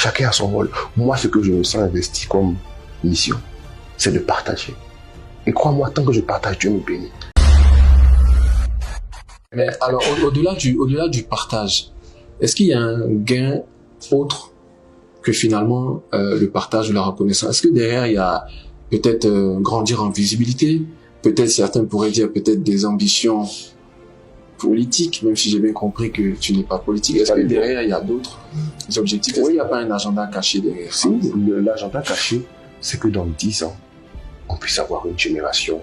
Chacun a son rôle. Moi, ce que je me sens investi comme mission, c'est de partager. Et crois-moi, tant que je partage, Dieu me bénit. Mais alors, au-delà du partage, est-ce qu'il y a un gain autre que finalement le partage ou la reconnaissance? Est-ce que derrière, il y a peut-être grandir en visibilité? Peut-être certains pourraient dire peut-être des ambitions politiques, même si j'ai bien compris que tu n'es pas politique. Est-ce que derrière, il y a d'autres objectifs? Est-ce qu'il n'y a pas un agenda caché derrière? Si, l'agenda caché, c'est que dans 10 ans, on puisse avoir une génération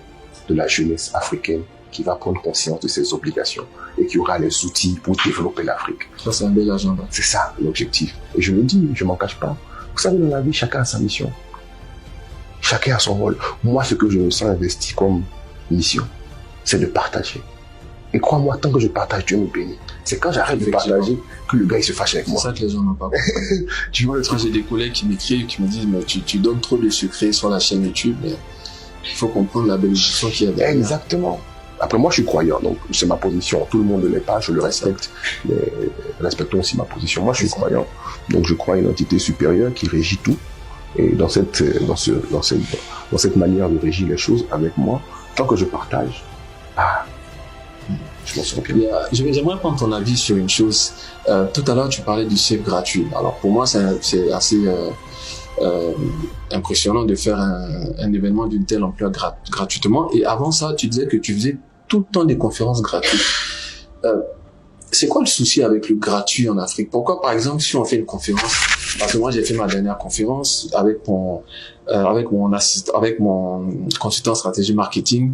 de la jeunesse africaine qui va prendre conscience de ses obligations et qui aura les outils pour développer l'Afrique. Ça, c'est un bel agenda. C'est ça l'objectif. Et je le dis, je m'en cache pas. Vous savez, dans la vie, chacun a sa mission. Chacun a son rôle. Moi, ce que je me sens investi comme mission, c'est de partager. Et crois-moi, tant que je partage, Dieu me bénit. C'est quand j'arrête de partager que le gars il se fâche avec moi. C'est ça que les gens n'ont pas compris. Tu vois, j'ai des collègues qui m'écrivent, qui me disent mais tu donnes trop de secrets sur la chaîne YouTube, mais il faut comprendre la bénédiction qu'il y a derrière. Exactement. Après, moi, je suis croyant, donc c'est ma position. Tout le monde ne l'est pas, je le respecte. Mais respectons aussi ma position. Moi, je suis croyant, donc je crois à une entité supérieure qui régit tout. Et dans cette manière de régir les choses avec moi, tant que je partage, je m'en sors bien. J'aimerais prendre ton avis sur une chose. Tout à l'heure, tu parlais du chef gratuit. Alors, pour moi, c'est assez impressionnant de faire un événement d'une telle ampleur gratuitement. Et avant ça, tu disais que tu faisais tout le temps des conférences gratuites. C'est quoi le souci avec le gratuit en Afrique? Pourquoi, par exemple, si on fait une conférence, parce que moi j'ai fait ma dernière conférence avec mon consultant stratégie marketing,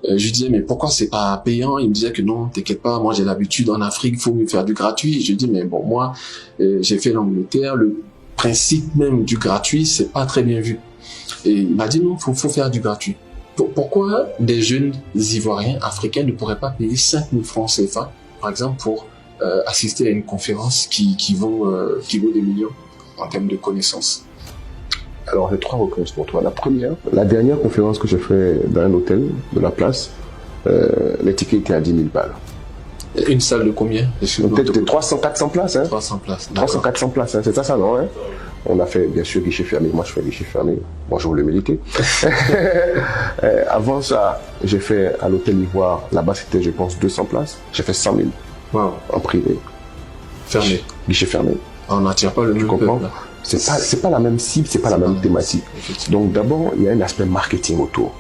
je lui disais mais pourquoi c'est pas payant? Il me disait que non, t'inquiète pas, moi j'ai l'habitude en Afrique, il faut mieux faire du gratuit. Je lui dis mais bon, moi j'ai fait l'Angleterre, le principe même du gratuit c'est pas très bien vu. Et il m'a dit non, faut faire du gratuit. Pourquoi des jeunes ivoiriens africains ne pourraient pas payer 5000 francs CFA par exemple pour assister à une conférence qui vaut des millions en termes de connaissances? Alors, j'ai 3 réponses pour toi. La première, la dernière conférence que j'ai fait dans un hôtel de la place, les tickets étaient à 10 000 balles. Une salle de combien? Peut-être 300-400 places. 300 places. 300-400 places, hein. C'est ça, non hein? On a fait, bien sûr, guichet fermé. Moi, je fais guichet fermé. Bon, je voulais militer. Avant ça, j'ai fait à l'hôtel Ivoire. Là-bas, c'était, je pense, 200 places. J'ai fait 100 000. Wow. En privé. Fermé. Guichet fermé. On n'attire pas le même peuple. C'est pas la même cible, c'est pas la même thématique. Donc d'abord, il y a un aspect marketing autour.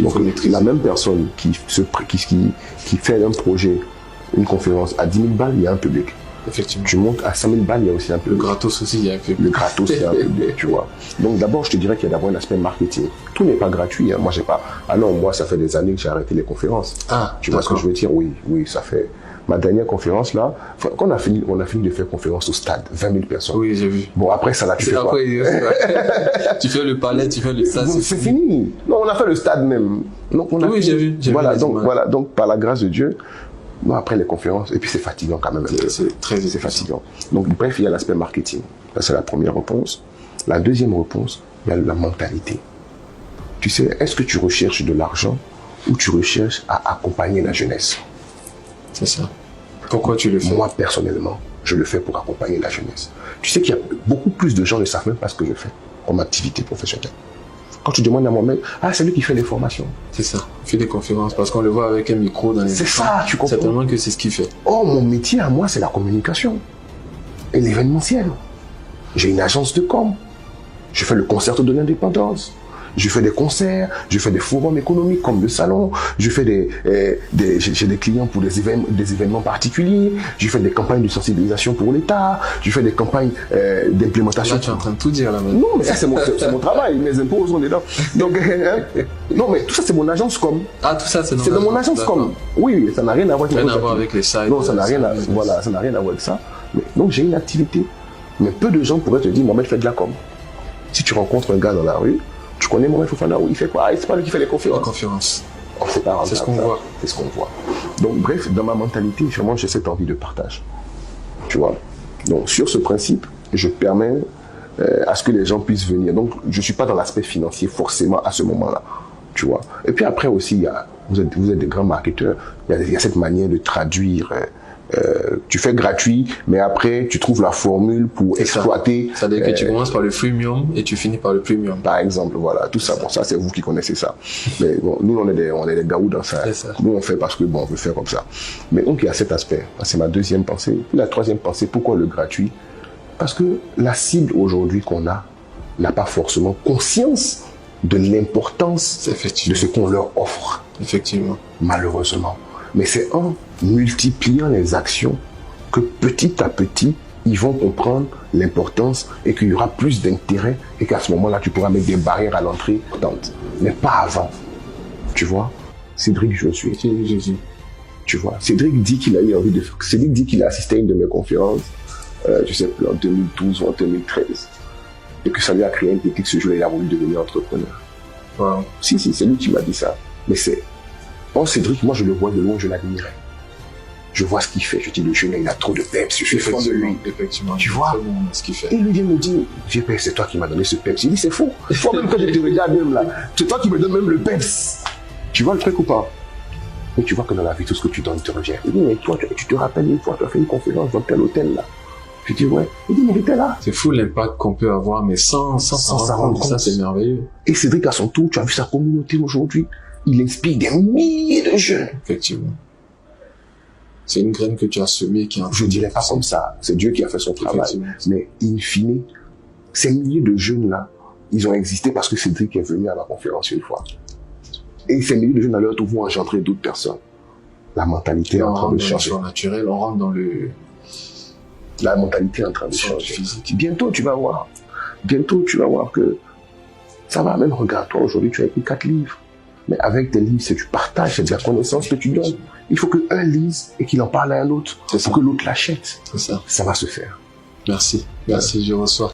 Donc la même personne qui fait un projet, une conférence à 10 000 balles, il y a un public. Effectivement. Tu montes à 5 000 balles, il y a aussi un public. Le gratos aussi, il y a un public. Le gratos, il y a un public, tu vois. Donc d'abord, je te dirais qu'il y a d'abord un aspect marketing. Tout n'est pas gratuit. Hein. Moi, j'ai pas. Ah non, moi, ça fait des années que j'ai arrêté les conférences. Tu vois ce que je veux dire? Oui, ça fait. Ma dernière conférence là, quand on a fini de faire conférence au stade, 20 000 personnes. Oui, j'ai vu. Bon, après ça là, tu fais quoi? Tu fais le palais, tu fais le stade. C'est fini. Non, on a fait le stade même. Donc on a oui, j'ai vu. Donc par la grâce de Dieu, bon, après les conférences, et puis c'est fatigant quand même. C'est fatigant. Donc bref, il y a l'aspect marketing. Ça c'est la première réponse. La deuxième réponse, il y a la mentalité. Tu sais, est-ce que tu recherches de l'argent ou tu recherches à accompagner la jeunesse? C'est ça. Pourquoi tu le fais? Moi, personnellement, je le fais pour accompagner la jeunesse. Tu sais qu'il y a beaucoup plus de gens qui ne savent même pas ce que je fais comme activité professionnelle. Quand tu demandes à mon mec, c'est lui qui fait les formations. C'est ça. Il fait des conférences parce qu'on le voit avec un micro dans les C'est ça, tu comprends. Certainement que c'est ce qu'il fait. Oh, mon métier à moi, c'est la communication et l'événementiel. J'ai une agence de com. Je fais le concert de l'indépendance. Je fais des concerts, je fais des forums économiques comme le salon, je fais j'ai des clients pour des événements particuliers, je fais des campagnes de sensibilisation pour l'État, je fais des campagnes d'implémentation. Là, tu es en train de tout dire là maintenant. Non, mais ça c'est mon travail, mes impôts sont dedans. Donc, non, mais tout ça c'est mon agence com. Tout ça c'est dans mon agence com. Oui, ça n'a rien à voir avec les sites. Non, ça n'a rien à voir avec ça. Mais, donc j'ai une activité. Mais peu de gens pourraient te dire, Mohamed fait de la com. Si tu rencontres un gars dans la rue, tu connais Mohamed Fofana, il fait quoi? C'est pas lui qui fait les conférences. C'est ce qu'on voit. C'est ce qu'on voit. Donc bref, dans ma mentalité, vraiment, j'ai cette envie de partage. Tu vois? Donc sur ce principe, je permets à ce que les gens puissent venir. Donc je suis pas dans l'aspect financier forcément à ce moment-là. Tu vois? Et puis après aussi, vous êtes des grands marketeurs. Il y a cette manière de traduire Tu fais gratuit, mais après, tu trouves la formule pour exploiter. C'est-à-dire que tu commences par le freemium et tu finis par le premium. Par exemple, voilà, tout ça. Bon, ça, c'est vous qui connaissez ça. Mais bon, nous, on est des gaous dans ça. Nous, on fait parce que, bon, on veut faire comme ça. Mais donc, il y a cet aspect. C'est ma deuxième pensée. La troisième pensée, pourquoi le gratuit? Parce que la cible aujourd'hui qu'on a n'a pas forcément conscience de l'importance de ce qu'on leur offre. Effectivement. Malheureusement. Mais c'est en multipliant les actions que petit à petit, ils vont comprendre l'importance et qu'il y aura plus d'intérêt et qu'à ce moment-là, tu pourras mettre des barrières à l'entrée. Mais pas avant. Tu vois, Cédric, je suis. Tu vois, Cédric dit qu'il a eu envie de... Cédric dit qu'il a assisté à une de mes conférences, je sais plus, en 2012 ou en 2013. Et que ça lui a créé un déclic ce jour-là, il a voulu devenir entrepreneur. Wow. Si, c'est lui qui m'a dit ça. Mais c'est... Oh, Cédric, moi, je le vois de loin, je l'admirais. Je vois ce qu'il fait. Je dis, le jeune, il a trop de peps. Je suis fan de lui. Effectivement. Tu vois ce qu'il fait. Et lui vient me dire, c'est toi qui m'as donné ce peps. Il dit, c'est faux. Toi, même quand je te regarde même là, c'est toi qui me donnes même le peps. Tu vois le truc ou pas? Mais tu vois que dans la vie, tout ce que tu donnes te revient. Il dit, mais toi, tu te rappelles une fois, tu as fait une conférence dans tel hôtel là. Je dis, ouais. Il dit, mais il était là. C'est fou l'impact qu'on peut avoir, mais sans s'en rendre compte. Ça, c'est merveilleux. Et Cédric, à son tour, tu as vu sa communauté aujourd'hui. Il inspire des milliers de jeunes. Effectivement. C'est une graine que tu as semée qui Je dirais pas comme ça. C'est Dieu qui a fait son travail. Mais in fine, ces milliers de jeunes-là, ils ont existé parce que Cédric est venu à la conférence une fois. Et ces milliers de jeunes à leur tour vont engendrer d'autres personnes. La mentalité est en train de changer. Naturel, on rentre dans le... La mentalité est en train de changer. Bientôt, tu vas voir. Bientôt, tu vas voir que ça va. Même regarde-toi, aujourd'hui, tu as écrit 4 livres. Mais avec tes livres, c'est du partage, c'est de la connaissance que tu donnes. Il faut qu'un lise et qu'il en parle à un autre pour que l'autre l'achète. C'est ça. Ça va se faire. Merci. Merci, je reçois.